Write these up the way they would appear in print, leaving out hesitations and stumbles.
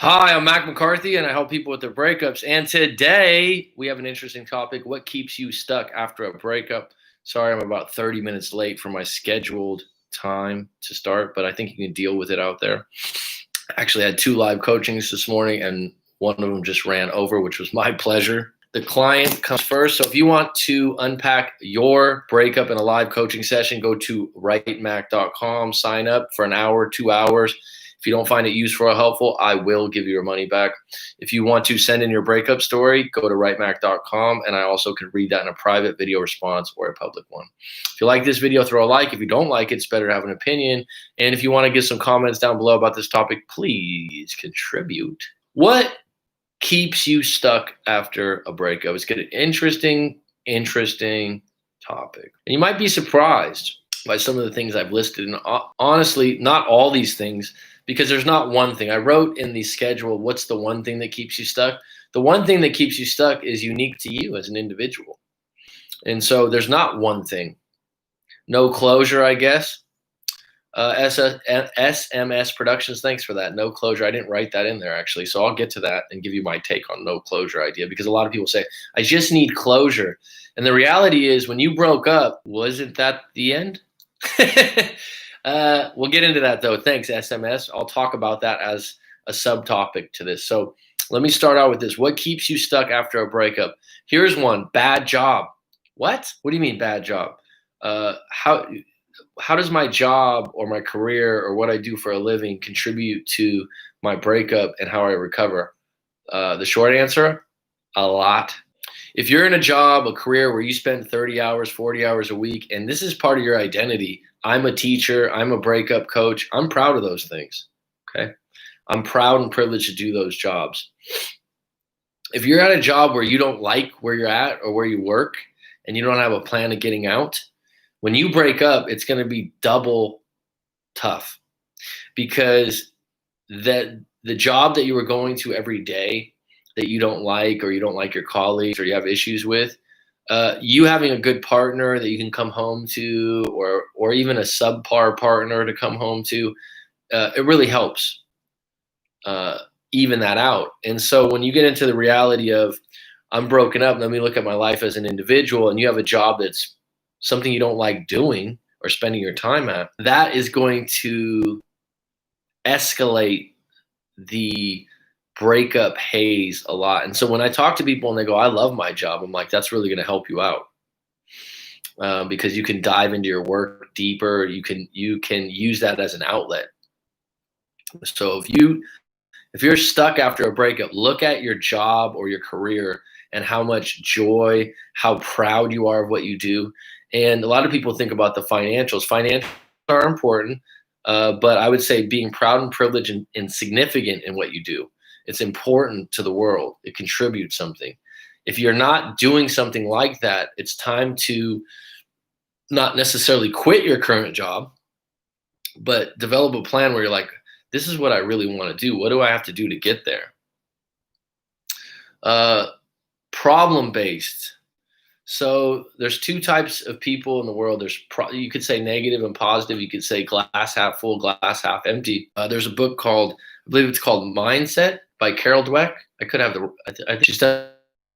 Hi, I'm Mac McCarthy, and I help people with their breakups. And today we have an interesting topic: what keeps you stuck after a breakup? Sorry, I'm about 30 minutes late for my scheduled time to start, but I think you can deal with it out there. Actually, I had two live coachings this morning, and one of them just ran over, which was my pleasure. The client comes first. So if you want to unpack your breakup in a live coaching session, go to writemac.com, sign up for an hour, 2 hours. If you don't find it useful or helpful, I will give you your money back. If you want to send in your breakup story, go to writemac.com, and I also can read that in a private video response or a public one. If you like this video, throw a like. If you don't like it, it's better to have an opinion. And if you want to give some comments down below about this topic, please contribute. What keeps you stuck after a breakup? It's an interesting topic. And you might be surprised by some of the things I've listed. And honestly, not all these things, because there's not one thing. I wrote in the schedule, what's the one thing that keeps you stuck? The one thing that keeps you stuck is unique to you as an individual. And so there's not one thing. No closure, I guess. SMS Productions, thanks for that. No closure. I didn't write that in there, actually. So I'll get to that and give you my take on no closure idea, because a lot of people say, I just need closure. And the reality is, when you broke up, wasn't that the end? We'll get into that, though. Thanks, SMS. I'll talk about that as a subtopic to this. So let me start out with this. What keeps you stuck after a breakup? Here's one: bad job. What? What do you mean bad job? How does my job or my career or what I do for a living contribute to my breakup and how I recover? The short answer: a lot. If you're in a job, a career where you spend 30 hours, 40 hours a week, and this is part of your identity, I'm a teacher, I'm a breakup coach, I'm proud of those things, okay? I'm proud and privileged to do those jobs. If you're at a job where you don't like where you're at or where you work, and you don't have a plan of getting out, when you break up, it's going to be double tough, because the job that you were going to every day that you don't like, or you don't like your colleagues, or you have issues with, you having a good partner that you can come home to, or even a subpar partner to come home to, it really helps even that out. And so when you get into the reality of, I'm broken up, let me look at my life as an individual, and you have a job that's something you don't like doing or spending your time at, that is going to escalate the breakup haze a lot. And so when I talk to people and they go, I love my job, I'm like, that's really going to help you out, because you can dive into your work deeper. You can use that as an outlet. So if you're stuck after a breakup, look at your job or your career and how much joy, how proud you are of what you do. And a lot of people think about the financials. Financials are important, but I would say being proud and privileged and significant in what you do. It's important to the world. It contributes something. If you're not doing something like that, it's time to not necessarily quit your current job, but develop a plan where you're like, this is what I really want to do. What do I have to do to get there? Problem-based. So there's two types of people in the world. You could say negative and positive. You could say glass half full, glass half empty. There's a book called, I believe it's called Mindset by Carol Dweck. I think she's done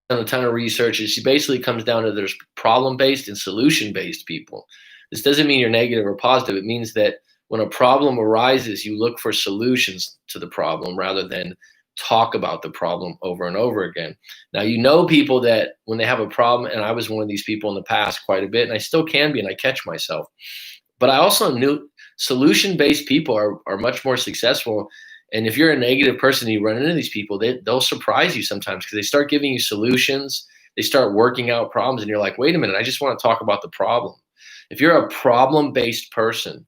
a ton of research, and she basically comes down to, there's problem-based and solution-based people. This doesn't mean you're negative or positive. It means that when a problem arises, you look for solutions to the problem rather than talk about the problem over and over again. Now, you know people that when they have a problem, and I was one of these people in the past quite a bit, and I still can be, and I catch myself. But I also knew solution-based people are much more successful. And if you're a negative person and you run into these people, they'll surprise you sometimes, because they start giving you solutions. They start working out problems, and you're like, wait a minute, I just want to talk about the problem. If you're a problem-based person,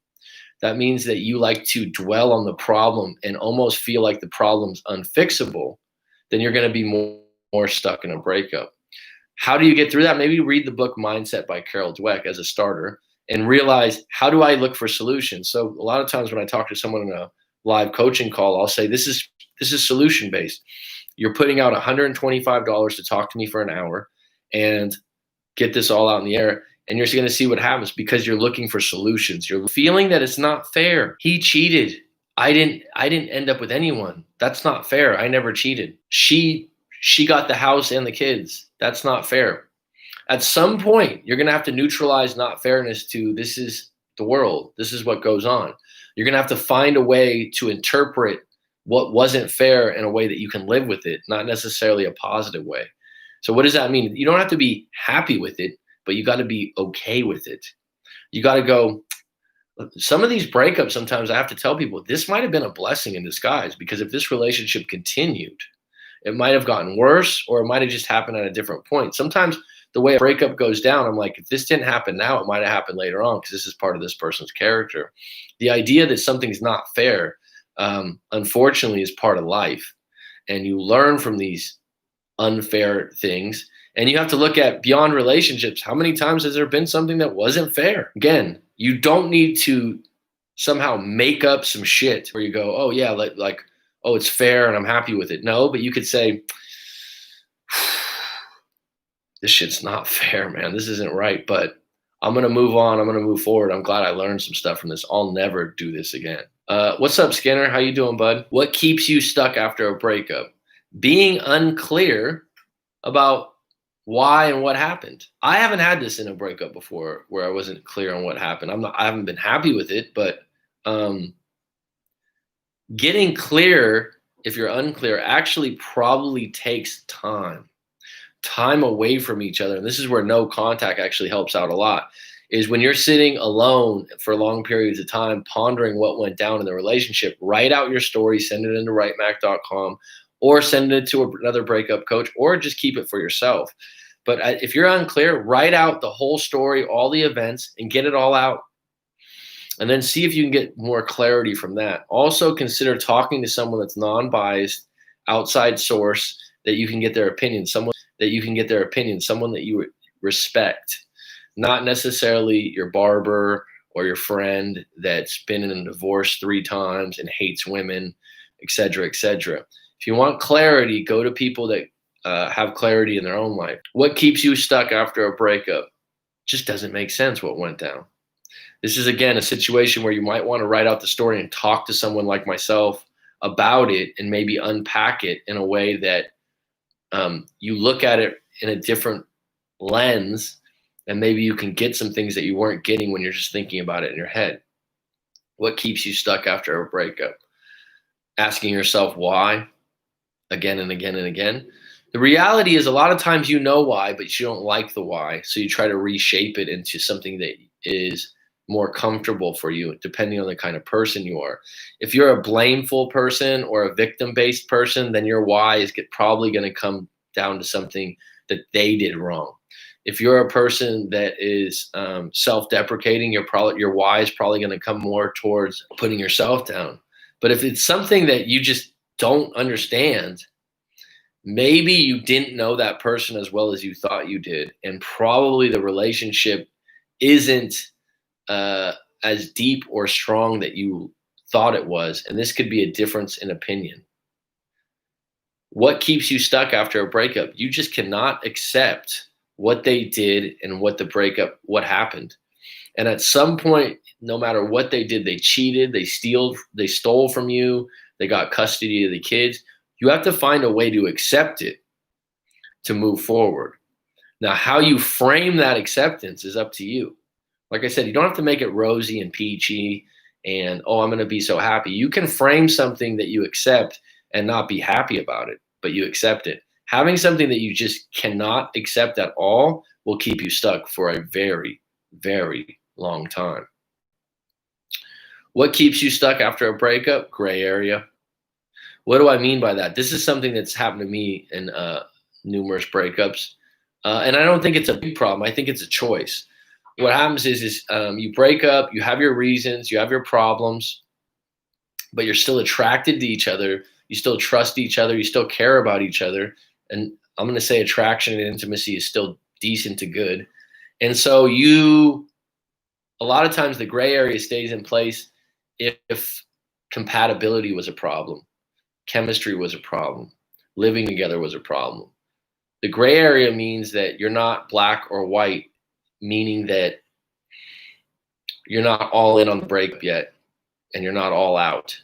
that means that you like to dwell on the problem and almost feel like the problem's unfixable, then you're going to be more stuck in a breakup. How do you get through that? Maybe read the book Mindset by Carol Dweck as a starter and realize, how do I look for solutions? So a lot of times when I talk to someone in a live coaching call, I'll say, this is solution based. You're putting out $125 to talk to me for an hour and get this all out in the air. And you're going to see what happens, because you're looking for solutions. You're feeling that it's not fair. He cheated. I didn't end up with anyone. That's not fair. I never cheated. She got the house and the kids. That's not fair. At some point, you're going to have to neutralize not fairness to this is the world. This is what goes on. You're going to have to find a way to interpret what wasn't fair in a way that you can live with it, not necessarily a positive way. So what does that mean? You don't have to be happy with it, but you got to be okay with it. You got to go, some of these breakups, sometimes I have to tell people this might have been a blessing in disguise, because if this relationship continued, it might have gotten worse, or it might have just happened at a different point. Sometimes the way a breakup goes down, I'm like, if this didn't happen now, it might have happened later on, because this is part of this person's character. The idea that something's not fair, unfortunately, is part of life. And you learn from these unfair things. And you have to look at beyond relationships. How many times has there been something that wasn't fair? Again, you don't need to somehow make up some shit where you go, oh yeah, like oh, it's fair and I'm happy with it. No, but you could say, this shit's not fair, man. This isn't right, but I'm going to move on. I'm going to move forward. I'm glad I learned some stuff from this. I'll never do this again. What's up, Skinner? How you doing, bud? What keeps you stuck after a breakup? Being unclear about why and what happened. I haven't had this in a breakup before where I wasn't clear on what happened. I haven't been happy with it, but getting clear, if you're unclear, actually probably takes time away from each other. And this is where no contact actually helps out a lot, is when you're sitting alone for long periods of time, pondering what went down in the relationship, write out your story, send it into writemac.com, or send it to another breakup coach, or just keep it for yourself. But if you're unclear, write out the whole story, all the events, and get it all out. And then see if you can get more clarity from that. Also consider talking to someone that's non-biased, outside source, that you can get their opinion, someone that you respect, not necessarily your barber or your friend that's been in a divorce 3 times and hates women, et cetera, et cetera. If you want clarity, go to people that have clarity in their own life. What keeps you stuck after a breakup? Just doesn't make sense what went down. This is, again, a situation where you might want to write out the story and talk to someone like myself about it and maybe unpack it in a way that you look at it in a different lens, and maybe you can get some things that you weren't getting when you're just thinking about it in your head. What keeps you stuck after a breakup? Asking yourself why again and again and again. The reality is a lot of times you know why, but you don't like the why. So you try to reshape it into something that is more comfortable for you, depending on the kind of person you are. If you're a blameful person or a victim-based person, then your why is probably going to come down to something that they did wrong. If you're a person that is self-deprecating, your why is probably going to come more towards putting yourself down. But if it's something that you just don't understand, maybe you didn't know that person as well as you thought you did, and probably the relationship isn't as deep or strong that you thought it was, and this could be a difference in opinion. What keeps you stuck after a breakup? You just cannot accept what they did and what happened. And at some point, no matter what they did, they cheated, they stole from you, they got custody of the kids. You have to find a way to accept it to move forward. Now, how you frame that acceptance is up to you. Like I said, you don't have to make it rosy and peachy and, oh, I'm going to be so happy. You can frame something that you accept and not be happy about it, but you accept it. Having something that you just cannot accept at all will keep you stuck for a very, very long time. What keeps you stuck after a breakup? Gray area. What do I mean by that? This is something that's happened to me in numerous breakups. And I don't think it's a big problem. I think it's a choice. What happens is you break up, you have your reasons, you have your problems, but you're still attracted to each other. You still trust each other. You still care about each other. And I'm going to say attraction and intimacy is still decent to good. And so a lot of times the gray area stays in place if compatibility was a problem, chemistry was a problem, living together was a problem. The gray area means that you're not black or white, meaning that you're not all in on the breakup yet. and you're not all out.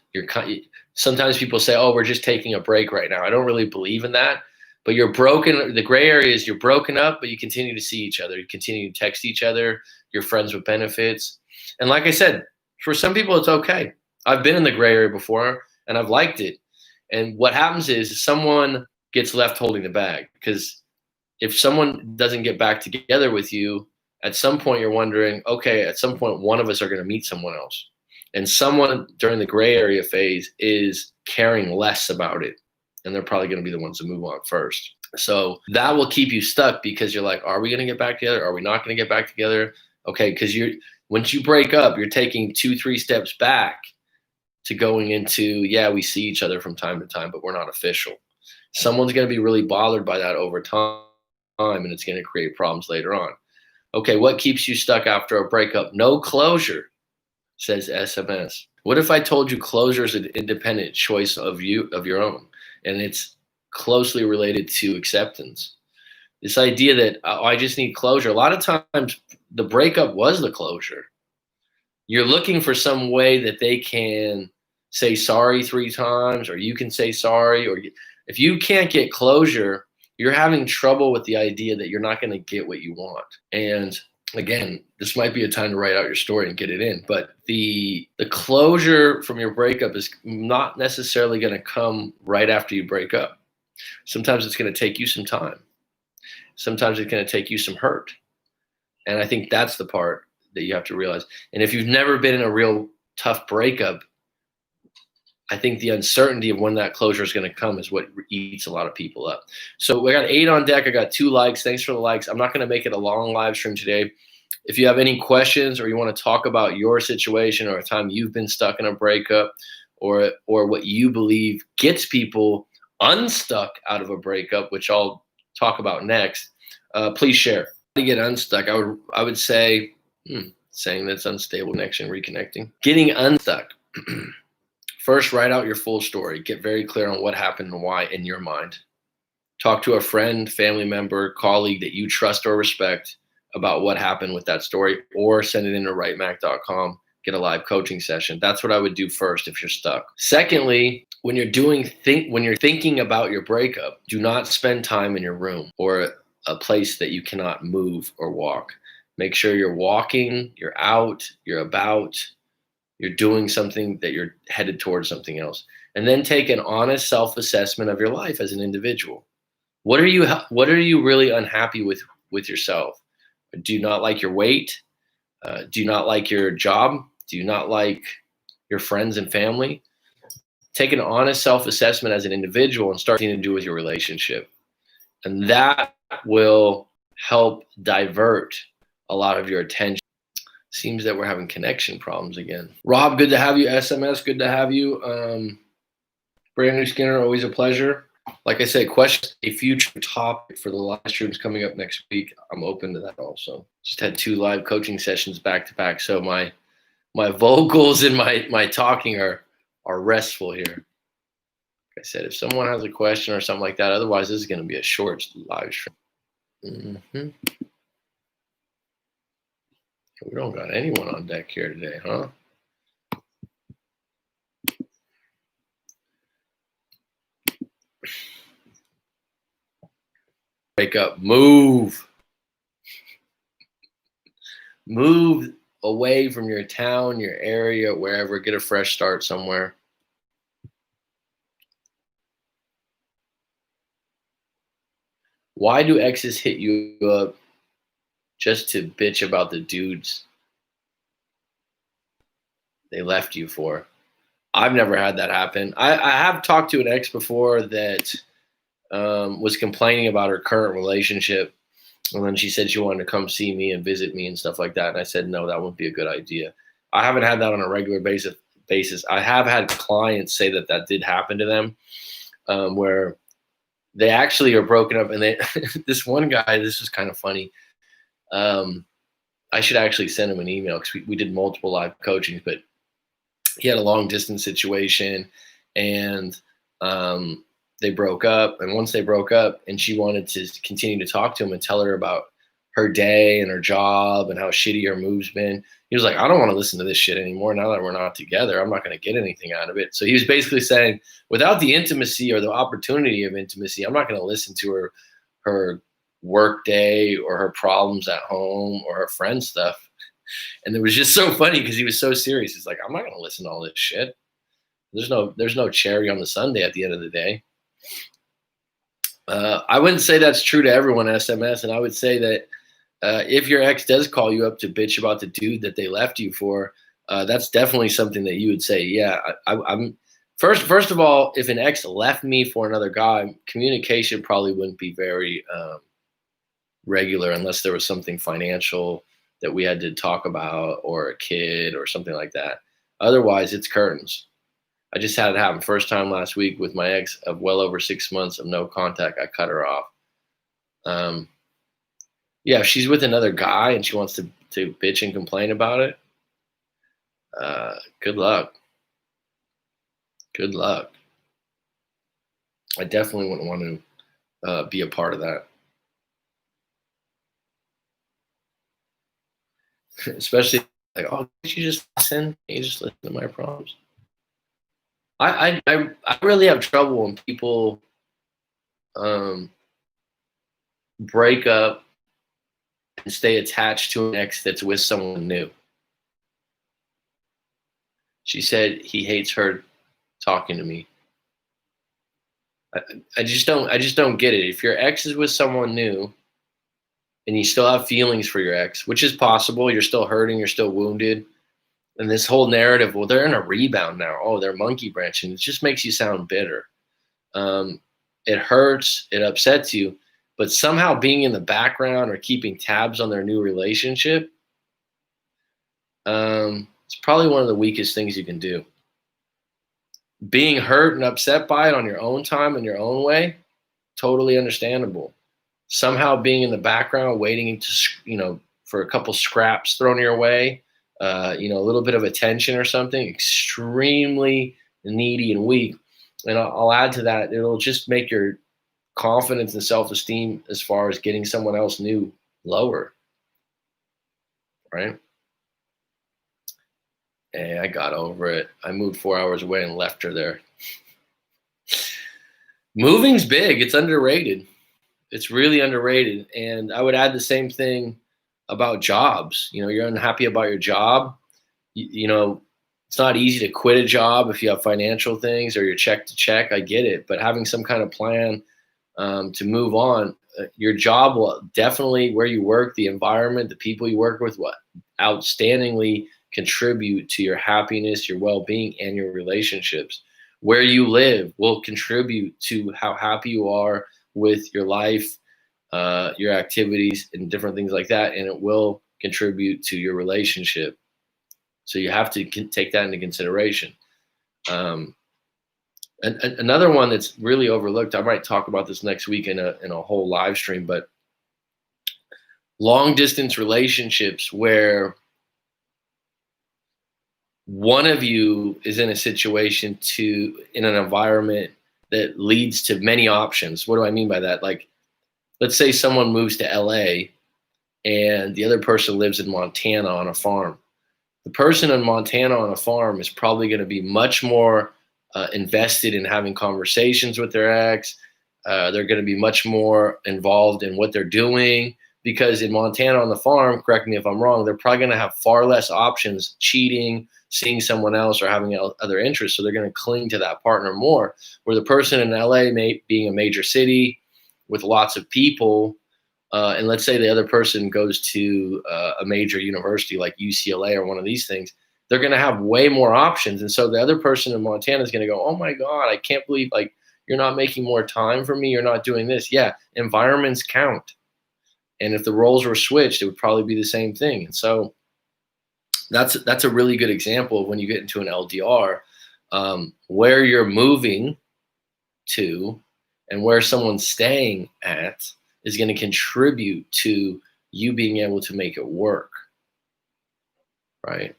Sometimes people say, oh, we're just taking a break right now. I don't really believe in that. But you're broken. The gray area is you're broken up, but you continue to see each other. You continue to text each other. You're friends with benefits. And like I said, for some people, it's okay. I've been in the gray area before, and I've liked it. And what happens is someone gets left holding the bag, because if someone doesn't get back together with you, at some point you're wondering, okay, at some point one of us are going to meet someone else. And someone during the gray area phase is caring less about it. And they're probably going to be the ones to move on first. So that will keep you stuck, because you're like, are we going to get back together? Are we not going to get back together? Okay, because once you break up, you're taking 2-3 steps back to going into, yeah, we see each other from time to time, but we're not official. Someone's going to be really bothered by that over time, and it's going to create problems later on. Okay, what keeps you stuck after a breakup? No closure, says SMS. What if I told you closure is an independent choice of your own, and it's closely related to acceptance? This idea that I just need closure. A lot of times the breakup was the closure. You're looking for some way that they can say sorry 3 times, or you can say sorry, or if you can't get closure, you're having trouble with the idea that you're not going to get what you want. And again, this might be a time to write out your story and get it in, but the closure from your breakup is not necessarily going to come right after you break up. Sometimes it's going to take you some time. Sometimes it's going to take you some hurt. And I think that's the part that you have to realize. And if you've never been in a real tough breakup, I think the uncertainty of when that closure is going to come is what eats a lot of people up. So we got 8 on deck. I got 2 likes. Thanks for the likes. I'm not going to make it a long live stream today. If you have any questions, or you want to talk about your situation, or a time you've been stuck in a breakup, or what you believe gets people unstuck out of a breakup, which I'll talk about next, please share. To get unstuck, I would say, saying that's unstable connection, reconnecting. Getting unstuck. First, write out your full story. Get very clear on what happened and why in your mind. Talk to a friend, family member, colleague that you trust or respect about what happened with that story, or send it in to writemac.com. Get a live coaching session. That's what I would do first if you're stuck. Secondly, when you're thinking about your breakup, do not spend time in your room or a place that you cannot move or walk. Make sure you're walking, you're out, you're about, you're doing something, that you're headed towards something else. And then take an honest self-assessment of your life as an individual. What are you really unhappy with yourself? Do you not like your weight? Do you not like your job? Do you not like your friends and family? Take an honest self-assessment as an individual and start to do with your relationship. And that will help divert a lot of your attention. Seems that we're having connection problems again. Rob, good to have you. SMS, good to have you. Brandon Skinner, always a pleasure. Like I said, question a future topic for the live streams coming up next week. I'm open to that also. Just had 2 live coaching sessions back to back, so my vocals and my talking are restful here. Like I said, if someone has a question or something like that, otherwise this is going to be a short live stream. We don't got anyone on deck here today, huh? Wake up, move away from your town, your area, wherever. Get a fresh start somewhere. Why do exes hit you up just to bitch about the dudes they left you for? I've never had that happen. I have talked to an ex before that was complaining about her current relationship. And then she said she wanted to come see me and visit me and stuff like that. And I said, no, that wouldn't be a good idea. I haven't had that on a regular basis. I have had clients say that did happen to them, where they actually are broken up. And this one guy, this was kind of funny. I should actually send him an email, because we did multiple live coachings, but he had a long distance situation, and they broke up. And once they broke up, and she wanted to continue to talk to him and tell her about her day and her job and how shitty her move's been. He was like, I don't want to listen to this shit anymore now that we're not together. I'm not going to get anything out of it. So he was basically saying, without the intimacy or the opportunity of intimacy, I'm not going to listen to her work day or her problems at home or her friend stuff. And it was just so funny because he was so serious. He's like, I'm not going to listen to all this shit. There's no cherry on the sundae at the end of the day. I wouldn't say that's true to everyone SMS, and I would say that if your ex does call you up to bitch about the dude that they left you for, that's definitely something that you would say, yeah, I'm first of all, if an ex left me for another guy, communication probably wouldn't be very regular unless there was something financial that we had to talk about or a kid or something like that. Otherwise, it's curtains. I just had it happen first time last week with my ex of well over 6 months of no contact. I cut her off. Yeah, if she's with another guy and she wants to bitch and complain about it, good luck. Good luck. I definitely wouldn't want to be a part of that. Especially like, oh, can't you just listen? Can you just listen to my problems? I really have trouble when people break up and stay attached to an ex that's with someone new. She said he hates her talking to me. I just don't get it. If your ex is with someone new and you still have feelings for your ex, which is possible, you're still hurting, you're still wounded, and this whole narrative, well, they're in a rebound now. Oh, they're monkey branching. It just makes you sound bitter. It hurts, it upsets you, but somehow being in the background or keeping tabs on their new relationship, it's probably one of the weakest things you can do. Being hurt and upset by it on your own time in your own way, totally understandable. Somehow being in the background, waiting to, for a couple scraps thrown your way, a little bit of attention or something, extremely needy and weak. And I'll add to that, it'll just make your confidence and self-esteem as far as getting someone else new lower, right? Hey, I got over it. I moved 4 hours away and left her there. Moving's big. It's underrated. It's really underrated. And I would add the same thing about jobs. You're unhappy about your job. It's not easy to quit a job if you have financial things or you're check to check. I get it. But having some kind of plan to move on, your job will definitely, where you work, the environment, the people you work with, outstandingly contribute to your happiness, your well-being, and your relationships. Where you live will contribute to how happy you are with your life, your activities, and different things like that, and it will contribute to your relationship. So you have to take that into consideration. And another one that's really overlooked, I might talk about this next week in a whole live stream, but long distance relationships where one of you is in a situation in an environment that leads to many options. What do I mean by that? Like, let's say someone moves to LA and the other person lives in Montana on a farm. The person in Montana on a farm is probably going to be much more invested in having conversations with their ex. They're going to be much more involved in what they're doing, because in Montana on the farm, correct me if I'm wrong, they're probably going to have far less options, cheating, seeing someone else, or having other interests. So they're going to cling to that partner more. Where the person in LA being a major city with lots of people, and let's say the other person goes to a major university like UCLA or one of these things, they're going to have way more options. And so the other person in Montana is going to go, oh my God, I can't believe you're not making more time for me. You're not doing this. Yeah, environments count. And if the roles were switched, it would probably be the same thing. And so that's a really good example of when you get into an LDR, where you're moving to and where someone's staying at is going to contribute to you being able to make it work, right?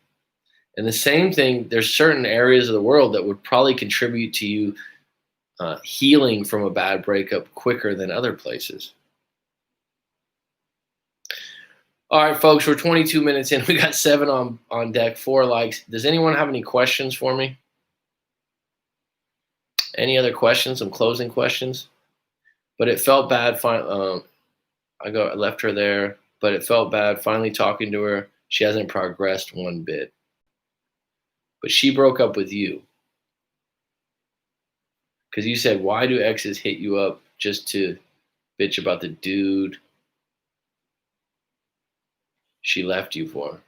And the same thing, there's certain areas of the world that would probably contribute to you healing from a bad breakup quicker than other places. All right, folks, we're 22 minutes in. We got 7 on deck, 4 likes. Does anyone have any questions for me? Any other questions? Some closing questions? But it felt bad. I left her there, but it felt bad finally talking to her. She hasn't progressed one bit. But she broke up with you because you said, why do exes hit you up just to bitch about the dude she left you for?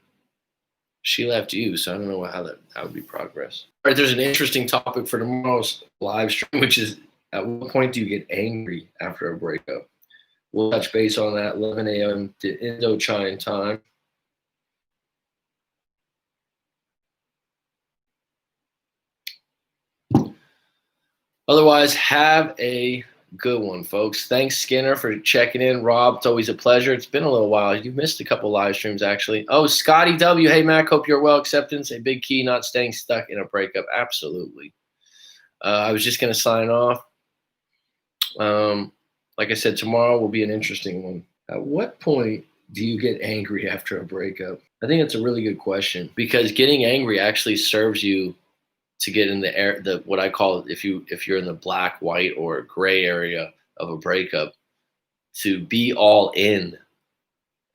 She left you, so I don't know how that would be progress. All right, there's an interesting topic for tomorrow's live stream, which is at what point do you get angry after a breakup? We'll touch base on that 11 a.m. to Indochina time. Otherwise, have a good one, folks. Thanks, Skinner, for checking in. Rob, it's always a pleasure. It's been a little while. You've missed a couple live streams, actually. Oh, Scotty W. Hey, Mac, hope you're well. Acceptance, a big key, not staying stuck in a breakup. Absolutely. I was just going to sign off. Like I said, tomorrow will be an interesting one. At what point do you get angry after a breakup? I think it's a really good question because getting angry actually serves you to get in the what I call, if you're in the black, white, or gray area of a breakup, to be all in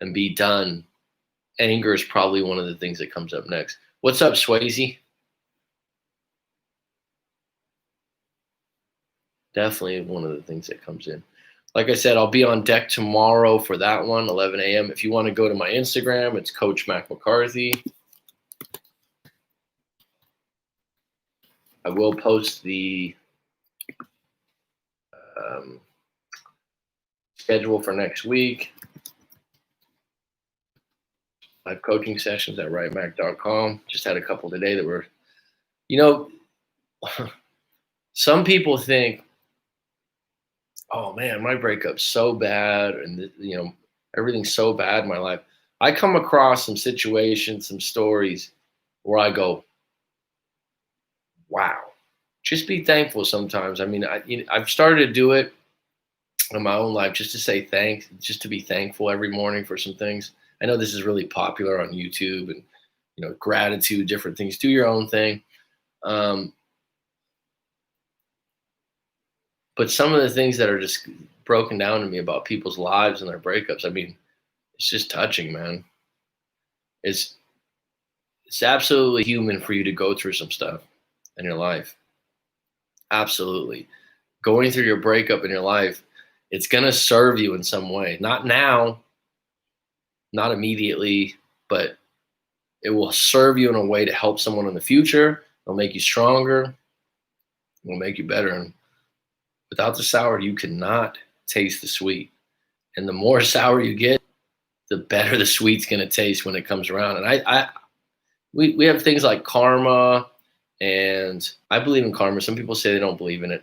and be done. Anger is probably one of the things that comes up next. What's up, Swayze? Definitely one of the things that comes in. Like I said, I'll be on deck tomorrow for that one, 11 a.m. If you want to go to my Instagram, it's Coach Mac McCarthy. I will post the schedule for next week. I have coaching sessions at rightmac.com. Just had a couple today that were, some people think, oh man, my breakup's so bad, and everything's so bad in my life. I come across some situations, some stories where I go, wow, just be thankful sometimes. I mean, I've started to do it in my own life just to say thanks, just to be thankful every morning for some things. I know this is really popular on YouTube and, gratitude, different things. Do your own thing. But some of the things that are just broken down to me about people's lives and their breakups, I mean, it's just touching, man. It's absolutely human for you to go through some stuff in your life. Absolutely. Going through your breakup in your life, it's going to serve you in some way. Not now, not immediately, but it will serve you in a way to help someone in the future. It'll make you stronger. It'll make you better. And without the sour, you cannot taste the sweet. And the more sour you get, the better the sweet's going to taste when it comes around. And we have things like karma, and I believe in karma. Some people say they don't believe in it.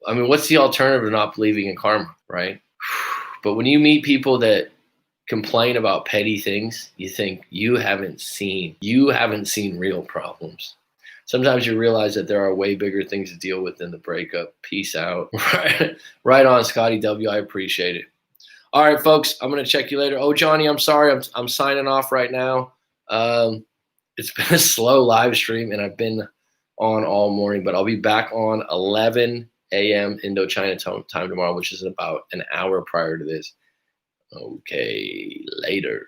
I mean, what's the alternative to not believing in karma, right? But when you meet people that complain about petty things, you think you haven't seen real problems. Sometimes you realize that there are way bigger things to deal with than the breakup. Peace out. Right on, Scotty W. I appreciate it. All right, folks, I'm going to check you later. Oh, Johnny, I'm sorry. I'm signing off right now. It's been a slow live stream, and I've been on all morning, but I'll be back on 11 a.m. Indochina time tomorrow, which is about an hour prior to this. Okay, later.